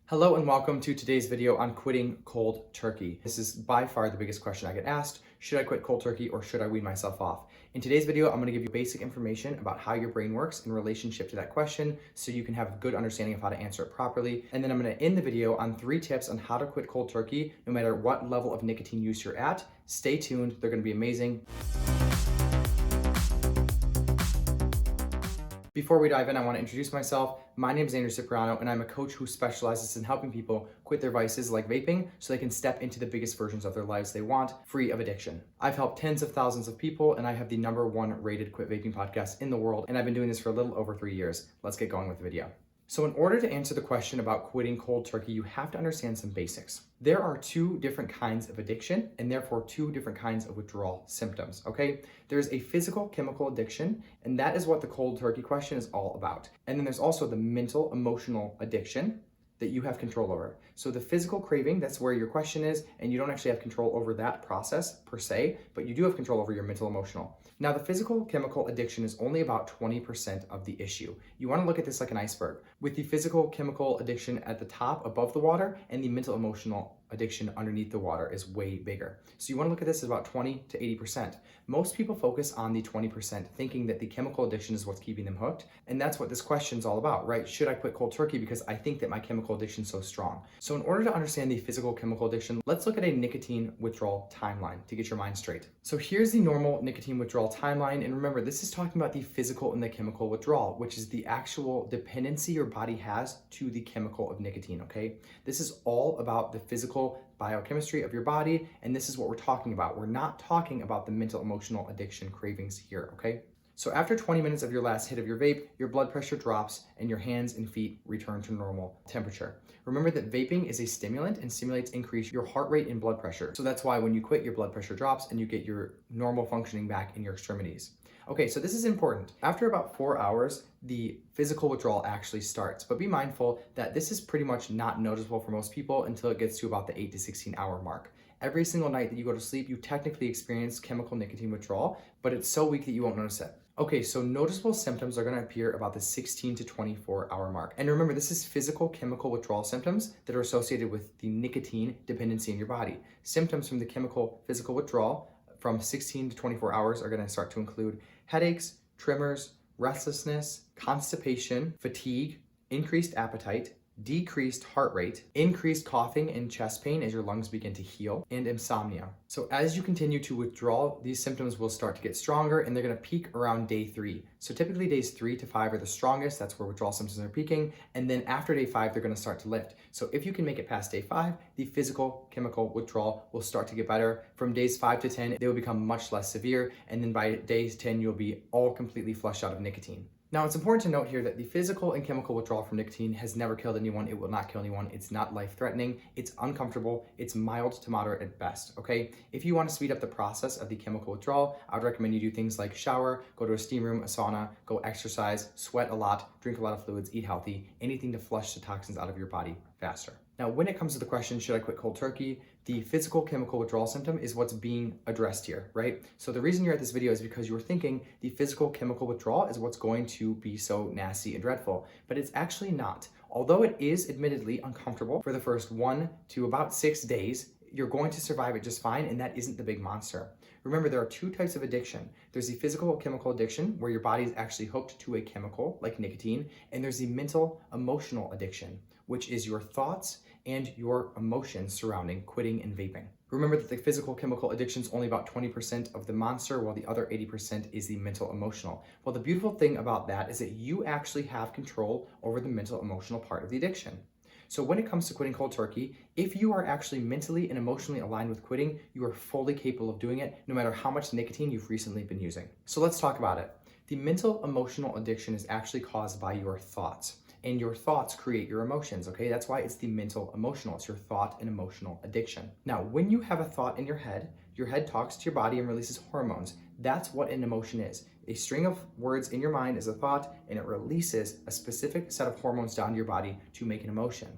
Hello and welcome to today's video on quitting cold turkey. This is by far the biggest question I get asked. Should I quit cold turkey or should I wean myself off? In today's video, I'm going to give you basic information about how your brain works in relationship to that question so you can have a good understanding of how to answer it properly. And then I'm going to end the video on 3 tips on how to quit cold turkey no matter what level of nicotine use you're at. Stay tuned, they're going to be amazing. Before we dive in, I want to introduce myself. My name is Andrew Cipriano, and I'm a coach who specializes in helping people quit their vices like vaping so they can step into the biggest versions of their lives they want, free of addiction. I've helped tens of thousands of people, and I have the #1 rated quit vaping podcast in the world, and I've been doing this for a little over 3 years. Let's get going with the video. So in order to answer the question about quitting cold turkey, you have to understand some basics. There are 2 different kinds of addiction and therefore 2 different kinds of withdrawal symptoms, okay? There's a physical chemical addiction, and that is what the cold turkey question is all about. And then there's also the mental emotional addiction that you have control over. So the physical craving, that's where your question is, and you don't actually have control over that process per se, but you do have control over your mental emotional. Now the physical chemical addiction is only about 20% of the issue. You want to look at this like an iceberg, with the physical chemical addiction at the top above the water and the mental emotional addiction underneath the water is way bigger. So you want to look at this as about 20 to 80%. Most people focus on the 20%, thinking that the chemical addiction is what's keeping them hooked. And that's what this question is all about, right? Should I quit cold turkey because I think that my chemical addiction is so strong? So in order to understand the physical chemical addiction, let's look at a nicotine withdrawal timeline to get your mind straight. So here's the normal nicotine withdrawal timeline. And remember, this is talking about the physical and the chemical withdrawal, which is the actual dependency your body has to the chemical of nicotine, okay? This is all about the physical biochemistry of your body, and this is what we're talking about. We're not talking about the mental emotional addiction cravings here, okay? So after 20 minutes of your last hit of your vape, your blood pressure drops and your hands and feet return to normal temperature. Remember that vaping is a stimulant and stimulates increase your heart rate and blood pressure. So that's why when you quit, your blood pressure drops and you get your normal functioning back in your extremities. Okay, so this is important. After about 4 hours, the physical withdrawal actually starts, but be mindful that this is pretty much not noticeable for most people until it gets to about the 8 to 16 hour mark. Every single night that you go to sleep, you technically experience chemical nicotine withdrawal, but it's so weak that you won't notice it. Okay, so noticeable symptoms are going to appear about the 16 to 24 hour mark. And remember, this is physical chemical withdrawal symptoms that are associated with the nicotine dependency in your body. Symptoms from the chemical physical withdrawal from 16 to 24 hours are going to start to include headaches, tremors, restlessness, constipation, fatigue, increased appetite, decreased heart rate, increased coughing and chest pain as your lungs begin to heal, and insomnia. So as you continue to withdraw, these symptoms will start to get stronger and they're going to peak around day 3. So typically days 3 to 5 are the strongest. That's where withdrawal symptoms are peaking. And then after day 5, they're going to start to lift. So if you can make it past day 5, the physical chemical withdrawal will start to get better. From days 5 to 10, they will become much less severe. And then by days 10, you'll be all completely flushed out of nicotine. Now, it's important to note here that the physical and chemical withdrawal from nicotine has never killed anyone. It will not kill anyone. It's not life-threatening. It's uncomfortable. It's mild to moderate at best, okay? If you want to speed up the process of the chemical withdrawal, I would recommend you do things like shower, go to a steam room, a sauna, go exercise, sweat a lot, drink a lot of fluids, eat healthy, anything to flush the toxins out of your body faster. Now, when it comes to the question, should I quit cold turkey? The physical chemical withdrawal symptom is what's being addressed here, right? So the reason you're at this video is because you were thinking the physical chemical withdrawal is what's going to be so nasty and dreadful, but it's actually not. Although it is admittedly uncomfortable for the first 1 to about 6 days, you're going to survive it just fine, and that isn't the big monster. Remember, there are 2 types of addiction. There's the physical chemical addiction, where your body is actually hooked to a chemical like nicotine, and there's the mental emotional addiction, which is your thoughts and your emotions surrounding quitting and vaping. Remember that the physical chemical addiction is only about 20% of the monster, while the other 80% is the mental emotional. Well, the beautiful thing about that is that you actually have control over the mental emotional part of the addiction. So when it comes to quitting cold turkey, if you are actually mentally and emotionally aligned with quitting, you are fully capable of doing it no matter how much nicotine you've recently been using. So let's talk about it. The mental emotional addiction is actually caused by your thoughts. And your thoughts create your emotions, okay? That's why it's the mental emotional. It's your thought and emotional addiction. Now, when you have a thought in your head talks to your body and releases hormones. That's what an emotion is. A string of words in your mind is a thought, and it releases a specific set of hormones down to your body to make an emotion.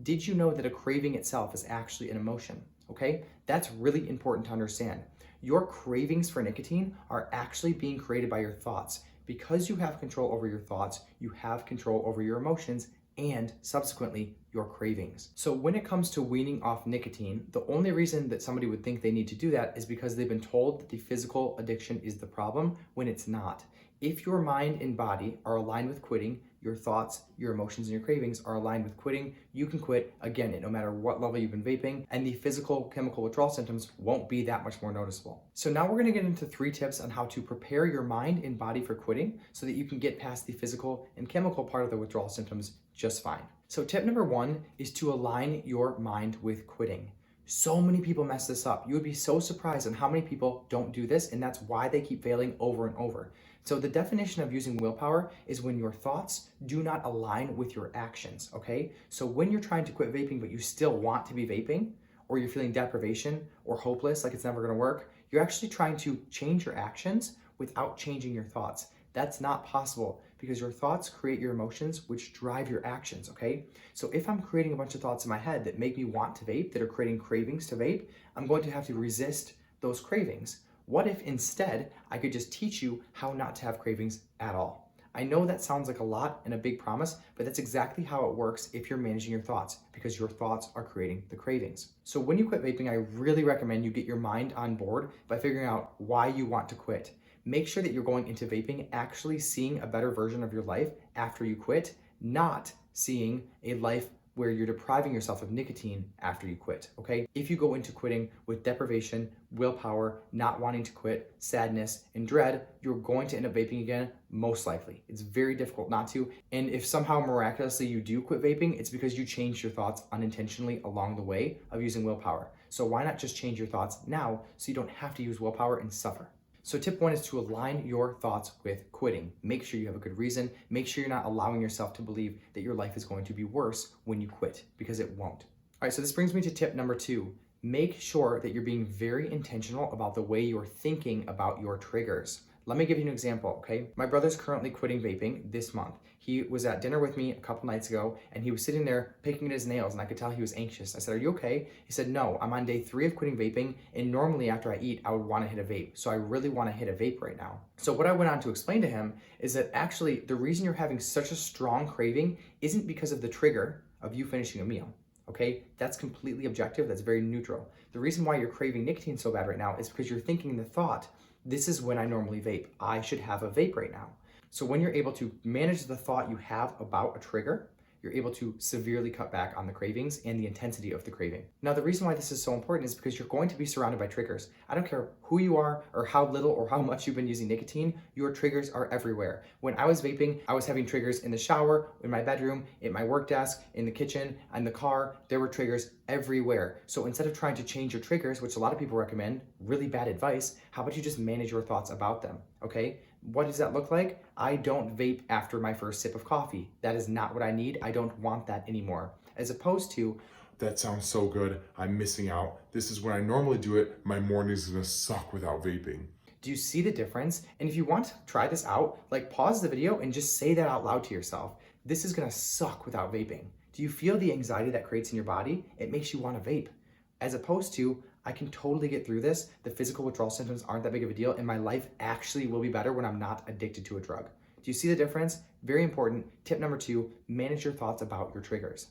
Did you know that a craving itself is actually an emotion, okay? That's really important to understand. Your cravings for nicotine are actually being created by your thoughts. Because you have control over your thoughts, you have control over your emotions and subsequently your cravings. So when it comes to weaning off nicotine, the only reason that somebody would think they need to do that is because they've been told that the physical addiction is the problem when it's not. If your mind and body are aligned with quitting, your thoughts, your emotions, and your cravings are aligned with quitting, you can quit again at no matter what level you've been vaping, and the physical chemical withdrawal symptoms won't be that much more noticeable. So now we're gonna get into 3 tips on how to prepare your mind and body for quitting so that you can get past the physical and chemical part of the withdrawal symptoms just fine. So tip number 1 is to align your mind with quitting. So many people mess this up. You would be so surprised on how many people don't do this, and that's why they keep failing over and over. So the definition of using willpower is when your thoughts do not align with your actions, okay? So when you're trying to quit vaping, but you still want to be vaping, or you're feeling deprivation or hopeless, like it's never gonna work, you're actually trying to change your actions without changing your thoughts. That's not possible because your thoughts create your emotions, which drive your actions, okay? So if I'm creating a bunch of thoughts in my head that make me want to vape, that are creating cravings to vape, I'm going to have to resist those cravings. What if instead I could just teach you how not to have cravings at all? I know that sounds like a lot and a big promise, but that's exactly how it works if you're managing your thoughts, because your thoughts are creating the cravings. So when you quit vaping, I really recommend you get your mind on board by figuring out why you want to quit. Make sure that you're going into vaping actually seeing a better version of your life after you quit, not seeing a life where you're depriving yourself of nicotine after you quit, okay? If you go into quitting with deprivation, willpower, not wanting to quit, sadness, and dread, you're going to end up vaping again, most likely. It's very difficult not to, and if somehow miraculously you do quit vaping, it's because you changed your thoughts unintentionally along the way of using willpower. So why not just change your thoughts now so you don't have to use willpower and suffer? So tip 1 is to align your thoughts with quitting. Make sure you have a good reason. Make sure you're not allowing yourself to believe that your life is going to be worse when you quit, because it won't. All right, so this brings me to tip number 2. Make sure that you're being very intentional about the way you're thinking about your triggers. Let me give you an example, okay? My brother's currently quitting vaping this month. He was at dinner with me a couple nights ago, and he was sitting there picking at his nails, and I could tell he was anxious. I said, "Are you okay?" He said, "No, I'm on day 3 of quitting vaping, and normally after I eat, I would want to hit a vape. So I really want to hit a vape right now." So what I went on to explain to him is that actually the reason you're having such a strong craving isn't because of the trigger of you finishing a meal. Okay, that's completely objective, that's very neutral. The reason why you're craving nicotine so bad right now is because you're thinking the thought, this is when I normally vape, I should have a vape right now. So when you're able to manage the thought you have about a trigger, you're able to severely cut back on the cravings and the intensity of the craving. Now, the reason why this is so important is because you're going to be surrounded by triggers. I don't care who you are or how little or how much you've been using nicotine, your triggers are everywhere. When I was vaping, I was having triggers in the shower, in my bedroom, at my work desk, in the kitchen, in the car. There were triggers everywhere. So instead of trying to change your triggers, which a lot of people recommend, really bad advice, how about you just manage your thoughts about them, okay? What does that look like? I don't vape after my first sip of coffee. That is not what I need. I don't want that anymore. As opposed to, that sounds so good, I'm missing out. This is when I normally do it. My morning's gonna suck without vaping. do you see the difference? And if you want to try this out, like pause the video and just say that out loud to yourself. This is gonna suck without vaping. Do you feel the anxiety that creates in your body? It makes you wanna vape. As opposed to, I can totally get through this. The physical withdrawal symptoms aren't that big of a deal, and my life actually will be better when I'm not addicted to a drug. Do you see the difference? Very important. Tip number 2, manage your thoughts about your triggers.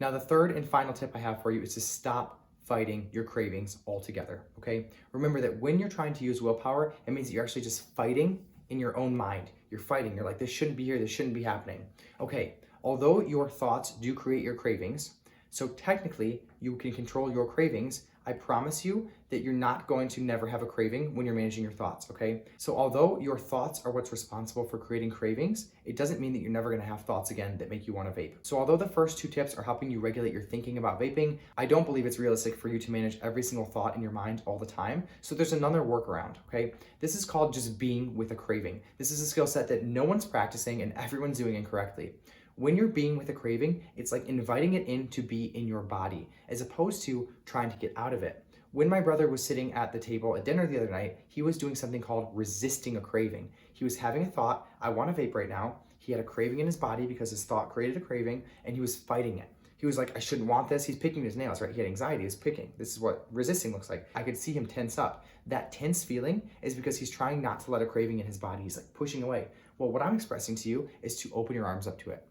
Now, the third and final tip I have for you is to stop fighting your cravings altogether, okay? Remember that when you're trying to use willpower, it means that you're actually just fighting in your own mind. You're fighting, you're like, this shouldn't be here, this shouldn't be happening. Okay, although your thoughts do create your cravings, so technically you can control your cravings, I promise you that you're not going to never have a craving when you're managing your thoughts, okay? So although your thoughts are what's responsible for creating cravings, it doesn't mean that you're never gonna have thoughts again that make you wanna vape. So although the first 2 tips are helping you regulate your thinking about vaping, I don't believe it's realistic for you to manage every single thought in your mind all the time. So there's another workaround, okay? This is called just being with a craving. This is a skill set that no one's practicing and everyone's doing incorrectly. When you're being with a craving, it's like inviting it in to be in your body, as opposed to trying to get out of it. When my brother was sitting at the table at dinner the other night, he was doing something called resisting a craving. He was having a thought, I want to vape right now. He had a craving in his body because his thought created a craving, and he was fighting it. He was like, I shouldn't want this. He's picking his nails, right? He had anxiety, he was picking. This is what resisting looks like. I could see him tense up. That tense feeling is because he's trying not to let a craving in his body. He's like pushing away. Well, what I'm expressing to you is to open your arms up to it.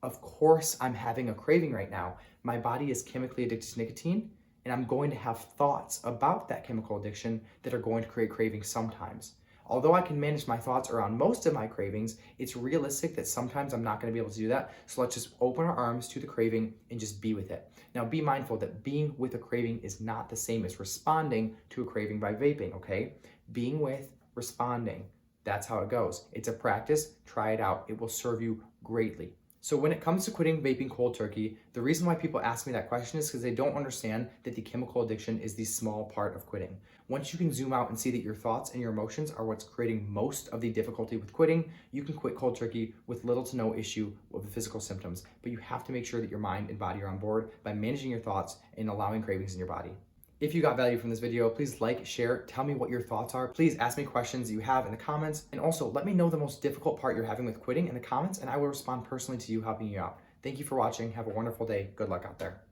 Of course, I'm having a craving right now. My body is chemically addicted to nicotine, and I'm going to have thoughts about that chemical addiction that are going to create cravings sometimes. Although I can manage my thoughts around most of my cravings, it's realistic that sometimes I'm not going to be able to do that. So let's just open our arms to the craving and just be with it. Now, be mindful that being with a craving is not the same as responding to a craving by vaping, okay? Being with, responding. That's how it goes. It's a practice. Try it out. It will serve you greatly. So when it comes to quitting vaping cold turkey, the reason why people ask me that question is because they don't understand that the chemical addiction is the small part of quitting. Once you can zoom out and see that your thoughts and your emotions are what's creating most of the difficulty with quitting, you can quit cold turkey with little to no issue with the physical symptoms. But you have to make sure that your mind and body are on board by managing your thoughts and allowing cravings in your body. If you got value from this video, please like, share, tell me what your thoughts are. Please ask me questions you have in the comments. And also let me know the most difficult part you're having with quitting in the comments, and I will respond personally to you, helping you out. Thank you for watching. Have a wonderful day. Good luck out there.